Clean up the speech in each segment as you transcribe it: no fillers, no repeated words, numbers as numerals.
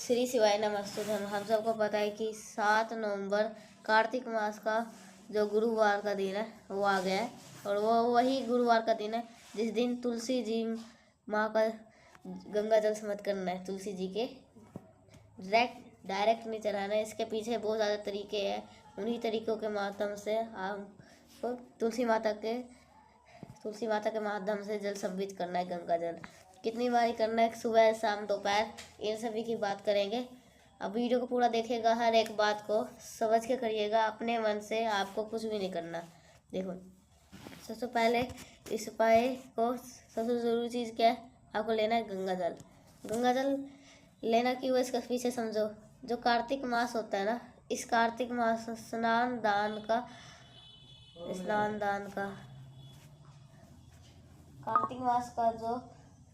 श्री शिवाय नमस्तुभ्यं। हम सबको पता है कि 7 नवंबर कार्तिक मास का जो गुरुवार का दिन है वो आ गया है, और वो वही गुरुवार का दिन है जिस दिन तुलसी जी माँ का गंगा जल स्मृत करना है। तुलसी जी के डायरेक्ट नहीं चढ़ाना है, इसके पीछे बहुत ज़्यादा तरीके हैं। उन्हीं तरीक़ों के माध्यम से आपको तुलसी माता के माध्यम से जल समर्पित करना है। गंगा जल कितनी बारी करना है, सुबह शाम दोपहर, इन सभी की बात करेंगे। अब वीडियो को पूरा देखिएगा, हर एक बात को समझ के करिएगा, अपने मन से आपको कुछ भी नहीं करना। देखो, सबसे पहले इस उपाय को सबसे ज़रूरी चीज़ क्या है, आपको लेना है गंगा जल। गंगा जल लेना क्यों है इसका पीछे समझो। जो कार्तिक मास होता है ना, इस कार्तिक मास स्नान दान का कार्तिक मास का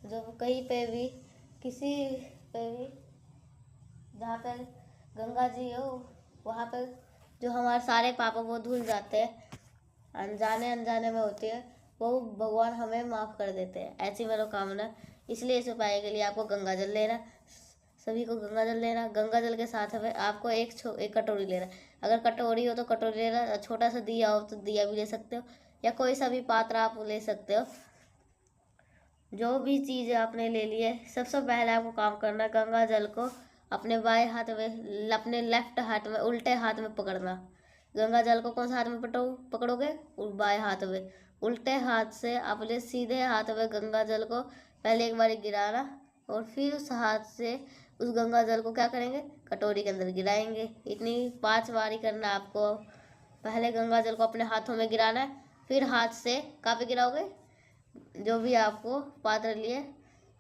जो कहीं पे भी किसी पे भी जहाँ पे गंगा जी हो, वहाँ पे जो हमारे सारे पापों वो धुल जाते हैं, अनजाने में होती है, वो भगवान हमें माफ़ कर देते हैं। ऐसी मनोकामना। इसलिए इस उपाय के लिए आपको गंगा जल लेना, सभी को गंगा जल लेना। गंगा जल के साथ में आपको एक कटोरी लेना। अगर कटोरी हो तो कटोरी लेना, छोटा सा दिया हो तो दिया भी ले सकते हो, या कोई सा भी पात्र आप ले सकते हो। जो भी चीज़ आपने ले ली है, सबसे पहले आपको काम करना है, गंगा जल को अपने बाएं हाथ में, अपने लेफ्ट हाथ में, उल्टे हाथ में पकड़ना। गंगा जल को कौन सा हाथ में पकड़ोगे? बाएं हाथ में। उल्टे हाथ से अपने सीधे हाथ में गंगा जल को पहले एक बार गिराना, और फिर उस हाथ से उस गंगा जल को क्या करेंगे, कटोरी के अंदर गिराएंगे। इतनी 5 बारी करना आपको। पहले गंगा जल को अपने हाथों में गिराना है, फिर हाथ से कहाँ पे गिराओगे, जो भी आपको पात्र लिए।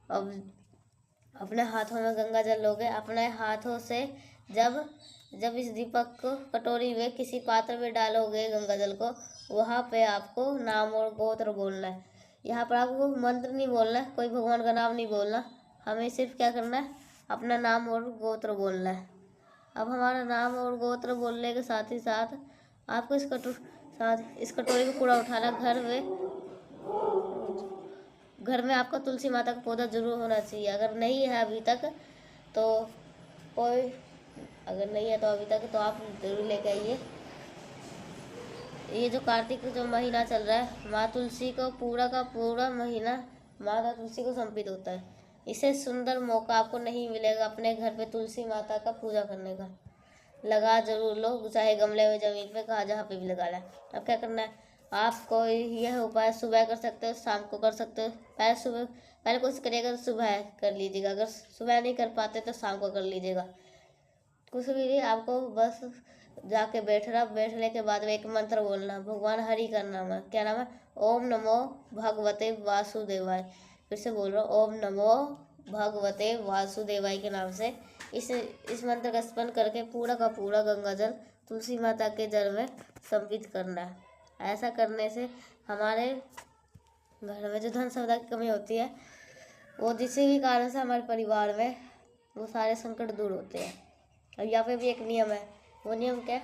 अब अपने हाथों में गंगा जल लोगे, अपने हाथों से जब इस दीपक को कटोरी में किसी पात्र में डालोगे गंगा जल को, वहाँ पे आपको नाम और गोत्र बोलना है। यहाँ पर आपको मंत्र नहीं बोलना है, कोई भगवान का नाम नहीं बोलना, हमें सिर्फ क्या करना है, अपना नाम और गोत्र बोलना है। अब हमारा नाम और गोत्र बोलने के साथ ही साथ आपको इस कटोरी को पूरा उठाना। घर में आपका तुलसी माता का पौधा जरूर होना चाहिए। अगर नहीं है अभी तक तो आप जरूर लेके आइए। ये जो कार्तिक जो महीना चल रहा है, माँ तुलसी को पूरा का पूरा महीना माता तुलसी को समर्पित होता है। इससे सुंदर मौका आपको नहीं मिलेगा अपने घर पे तुलसी माता का पूजा करने का। लगा जरूर लो, चाहे गमले में, जमीन पे, कहाँ जहाँ पे भी लगा लें। अब क्या करना है, आपको यह उपाय सुबह कर सकते हो, शाम को कर सकते हो। पहले कोशिश करिएगा तो सुबह कर लीजिएगा, अगर सुबह नहीं कर पाते तो शाम को कर लीजिएगा। कुछ भी नहीं, आपको बस जाके बैठने के बाद में एक मंत्र बोलना, भगवान हरि का नाम है। क्या नाम है? ओम नमो भगवते वासुदेवाय। फिर से बोल रहा हूँ, ओम नमो भगवते वासुदेवाय के नाम से इस मंत्र का स्मरण करके पूरा का पूरा गंगा जल तुलसी माता के जल में समर्पित करना है। ऐसा करने से हमारे घर में जो धन संपदा की कमी होती है, वो किसी भी कारण से हमारे परिवार में वो सारे संकट दूर होते हैं। और यहाँ पे भी एक नियम है। वो नियम क्या है?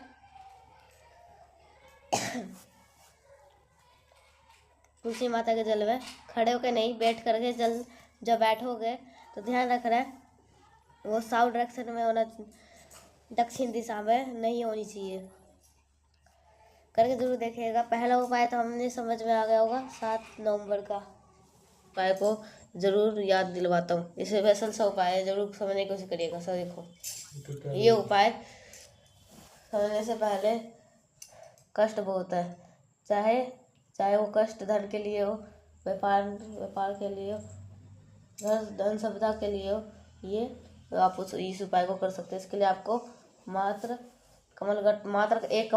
तुलसी माता के जल में खड़े होकर नहीं, बैठ करके जल जब बैठोगे तो ध्यान रखना है वो साउथ डायरेक्शन में होना, दक्षिण दिशा में नहीं होनी चाहिए। करके जरूर देखिएगा। पहला उपाय तो हमने समझ में आ गया होगा। 7 नवंबर का उपाय को जरूर याद दिलवाता हूँ। इसे वैसा सा उपाय है, जरूर समझने की कोशिश करिएगा। सब देखो, ये उपाय समझने से पहले कष्ट बहुत है, चाहे वो कष्ट धन के लिए हो, व्यापार के लिए हो, धन संपदा के लिए हो, ये तो आप इस उपाय को कर सकते हैं। इसके लिए आपको मात्र एक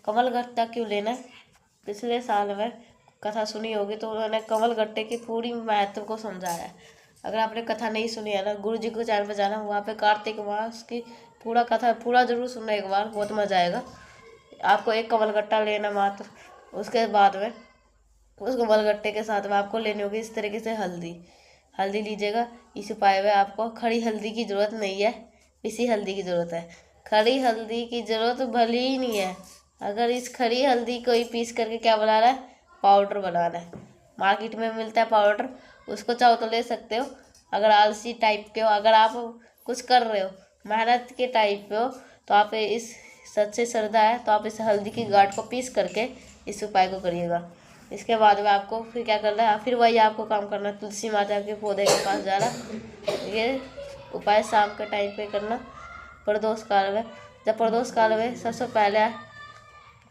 कमलगट्टा क्यों लेना है? पिछले साल में कथा सुनी होगी तो उन्होंने कमलगट्टे की पूरी महत्व को समझाया है। अगर आपने कथा नहीं सुनी है ना, गुरु जी को चैनल पर जाना, वहाँ पे कार्तिक मास की पूरा कथा पूरा जरूर सुनना एक बार, बहुत मजा आएगा। आपको एक कमलगट्टा लेना मात्र। उसके बाद में उस कमलगट्टे के साथ में आपको लेनी होगी इस तरीके से हल्दी लीजिएगा। इस उपाय में आपको खड़ी हल्दी की ज़रूरत नहीं है, पिसी हल्दी की ज़रूरत है। खड़ी हल्दी की ज़रूरत भली ही नहीं है। अगर इस खड़ी हल्दी को ही पीस करके क्या बनाना है, पाउडर बनाना है। मार्केट में मिलता है पाउडर, उसको चाहो तो ले सकते हो अगर आलसी टाइप के हो। अगर आप कुछ कर रहे हो, मेहनत के टाइप पे हो, तो आप इस सच्चे श्रद्धा है तो आप इस हल्दी की गांठ को पीस करके इस उपाय को करिएगा। इसके बाद में आपको फिर क्या करना है, फिर वही आपको काम करना है, तुलसी माता के पौधे के पास जाना। ये उपाय शाम के टाइम पे करना प्रदोष काल में। जब प्रदोष काल में सबसे पहले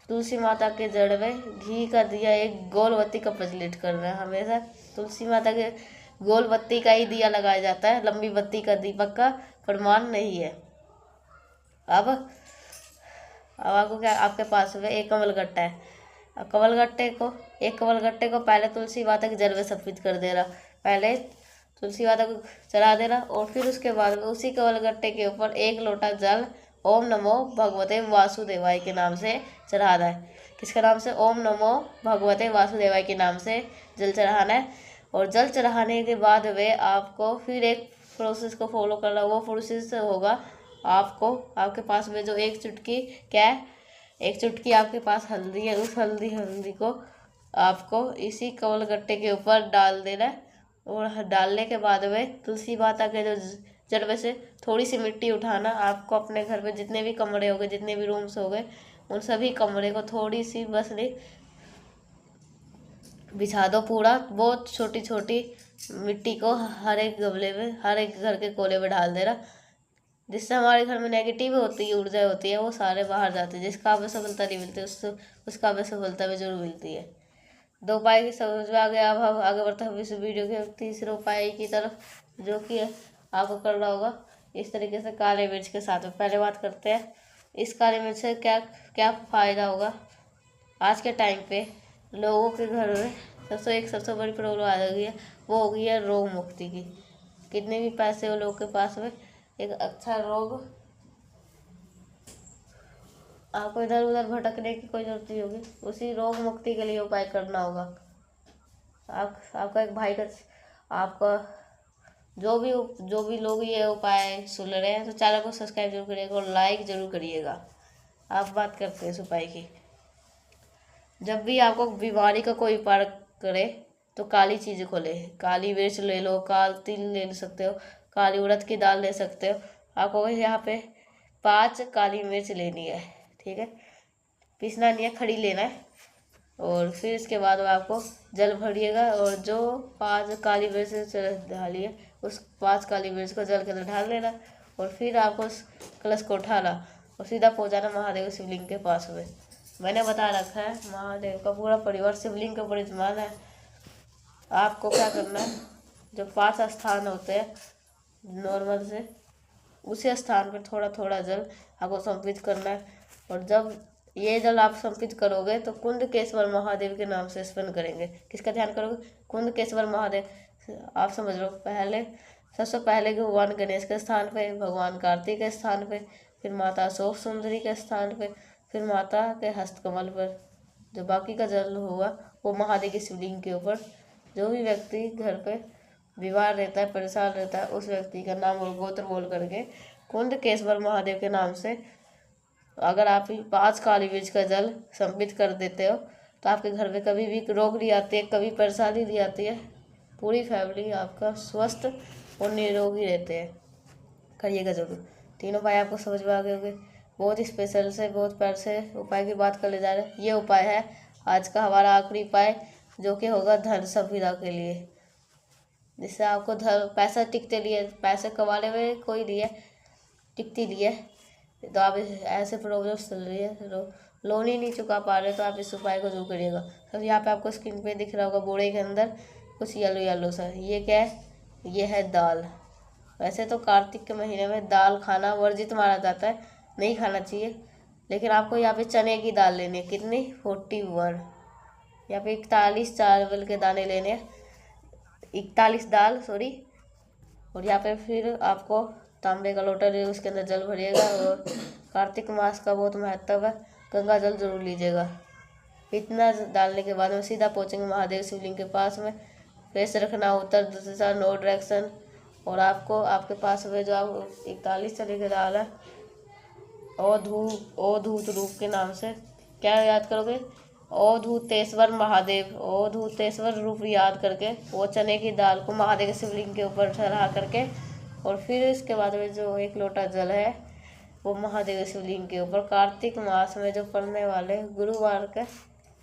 तुलसी माता के जड़ में घी का दिया एक गोल बत्ती का प्रज्वलित करना है। हमेशा तुलसी माता के गोल बत्ती का ही दिया लगाया जाता है, लंबी बत्ती का दीपक का प्रमाण नहीं है। अब आपको क्या, आपके पास में एक कमलगट्टा है। अब एक कमलगट्टे को पहले तुलसी माता के जल में समर्पित कर देना। पहले तुलसी माता को चढ़ा देना और फिर उसके बाद में उसी कमलगट्टे के ऊपर एक लोटा जल ओम नमो भगवते वासुदेवाय के नाम से चढ़ाना है। किसके नाम से? ओम नमो भगवते वासुदेवाय के नाम से जल चढ़ाना है। और जल चढ़ाने के बाद वे आपको फिर एक प्रोसेस को फॉलो करना। वो प्रोसेस होगा, आपको आपके पास में जो एक चुटकी आपके पास हल्दी है, उस हल्दी को आपको इसी कमलगट्टे के ऊपर डाल देना है। और डालने के बाद में तुलसी माता के जो जड़ में से थोड़ी सी मिट्टी उठाना। आपको अपने घर में जितने भी कमरे हो गए, जितने भी रूम्स हो गए, उन सभी कमरे को थोड़ी सी बस बिछा दो पूरा। बहुत छोटी छोटी मिट्टी को हर एक गमले में, हर एक घर के कोने में डाल देना, जिससे हमारे घर में नेगेटिव होती है, ऊर्जा होती है, वो सारे बाहर जाते हैं। जिसका हमें सफलता नहीं मिलती उसका हमें सफलता में जरूर मिलती है। 2 उपाय की समझ में आ गया। अब हम आगे बढ़ते हैं इस वीडियो के तीसरे उपाय की तरफ, जो कि आपको करना होगा इस तरीके से काले मिर्च के साथ में। पहले बात करते हैं इस काले मिर्च से क्या क्या फ़ायदा होगा। आज के टाइम पे लोगों के घर में सबसे बड़ी प्रॉब्लम आ गई है, वो हो गई है रोग मुक्ति की। कितने भी पैसे हो लोगों के पास में, एक अच्छा रोग, आपको इधर उधर भटकने की कोई जरूरत नहीं होगी। उसी रोग मुक्ति के लिए उपाय करना होगा। आपका एक भाई का, आपका जो भी लोग ये उपाय सुन रहे हैं, तो चैनल को सब्सक्राइब जरूर करिएगा और लाइक जरूर करिएगा। आप बात करते हैं इस उपाय की। जब भी आपको बीमारी का कोई उपाय करे तो काली चीज़ को ले, काली मिर्च ले लो, काल तिल ले सकते हो, काली उड़द की दाल ले सकते हो। आपको यहाँ पे 5 काली मिर्च लेनी है, ठीक है, पीसना नहीं है, खड़ी लेना है। और फिर इसके बाद आपको जल भरिएगा और जो 5 काली मिर्च डाली है, उस 5 काली मिर्च को जल के अंदर डाल लेना। और फिर आपको उस कलश को उठाना और सीधा पहुँचाना महादेव शिवलिंग के पास में। मैंने बता रखा है, महादेव का पूरा परिवार शिवलिंग के ऊपर विराजमान है। आपको क्या करना है, जो 5 स्थान होते हैं नॉर्मल से, उसी स्थान पर थोड़ा थोड़ा जल आपको समर्पित करना है। और जब ये जल आप समर्पित करोगे तो कुंदकेश्वर महादेव के नाम से स्मरण करेंगे। किसका ध्यान करोगे? कुंदकेश्वर महादेव। आप समझ लो, सबसे पहले भगवान गणेश के स्थान पे, भगवान कार्तिक के स्थान पे, फिर माता अशोक सुंदरी के स्थान पे, फिर माता के हस्तकमल पर। जो बाकी का जल होगा वो महादेव की शिवलिंग के ऊपर। जो भी व्यक्ति घर पे बीमार रहता है, परेशान रहता है, उस व्यक्ति का नाम और गोत्र बोल करके कुंदकेश्वर महादेव के नाम से अगर आप 5 काली मिर्च का जल समर्पित कर देते हो तो आपके घर में कभी भी रोग नहीं आती है, कभी परेशानी नहीं आती है। पूरी फैमिली आपका स्वस्थ और निरोगी रहते हैं। करिएगा जरूर। तीनों उपाय आपको समझ में आ गए होंगे। बहुत स्पेशल से, बहुत प्यार से उपाय की बात कर ले जा रहे हैं। ये उपाय है आज का हमारा आखिरी उपाय, जो कि होगा धन संपदा के लिए, जिससे आपको पैसा टिकते लिए, पैसे कमाने में कोई नहीं है, टिकती नहीं है। तो आप ऐसे प्रॉब्लम चल रही है, लोन ही नहीं चुका पा रहे, तो आप इस उपाय को जरूर करिएगा। तो यहाँ पे आपको स्क्रीन पे दिख रहा होगा बोरे के अंदर कुछ येलो येलो सा, ये क्या है? ये है दाल। वैसे तो कार्तिक के महीने में दाल खाना वर्जित माना जाता है, नहीं खाना चाहिए, लेकिन आपको यहाँ पे चने की दाल लेनी है। कितनी? 41। यहाँ पे 41 चावल के दाने लेने हैं, 41 दाल, सॉरी। और यहाँ पे फिर आपको तांबे का लोटा ले, उसके अंदर जल भरिएगा। और कार्तिक मास का बहुत महत्व है, गंगा जल जरूर लीजिएगा। इतना डालने के बाद में सीधा पहुँचेंगे महादेव शिवलिंग के पास में। फेस रखना उत्तर दिशा, नो डायरेक्शन। और आपको आपके पास में जो आप 41 चने की दाल है, अवधूत रूप के नाम से क्या याद करोगे? अवधूतेश्वर महादेव, अवधूतेश्वर रूप याद करके वो चने की दाल को महादेव के शिवलिंग के ऊपर चढ़ा करके और फिर इसके बाद में जो 1 लोटा जल है वो महादेव शिवलिंग के ऊपर कार्तिक मास में जो पड़ने वाले गुरुवार के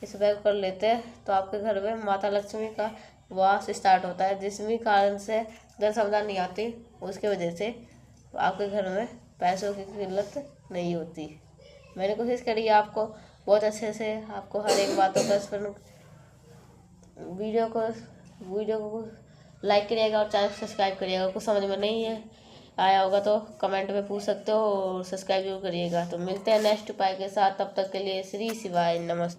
इस बैग कर लेते हैं तो आपके घर में माता लक्ष्मी का वास स्टार्ट होता है। जिस भी कारण से धन संपदा नहीं आती उसके वजह से आपके घर में पैसों की किल्लत नहीं होती। मैंने कोशिश करी आपको बहुत अच्छे से आपको हर एक बातों का वीडियो को लाइक करिएगा और चैनल सब्सक्राइब करिएगा। कुछ समझ में नहीं है आया होगा तो कमेंट में पूछ सकते हो और सब्सक्राइब जरूर करिएगा। तो मिलते हैं नेक्स्ट उपाय के साथ, तब तक के लिए श्री शिवाय नमस्ते।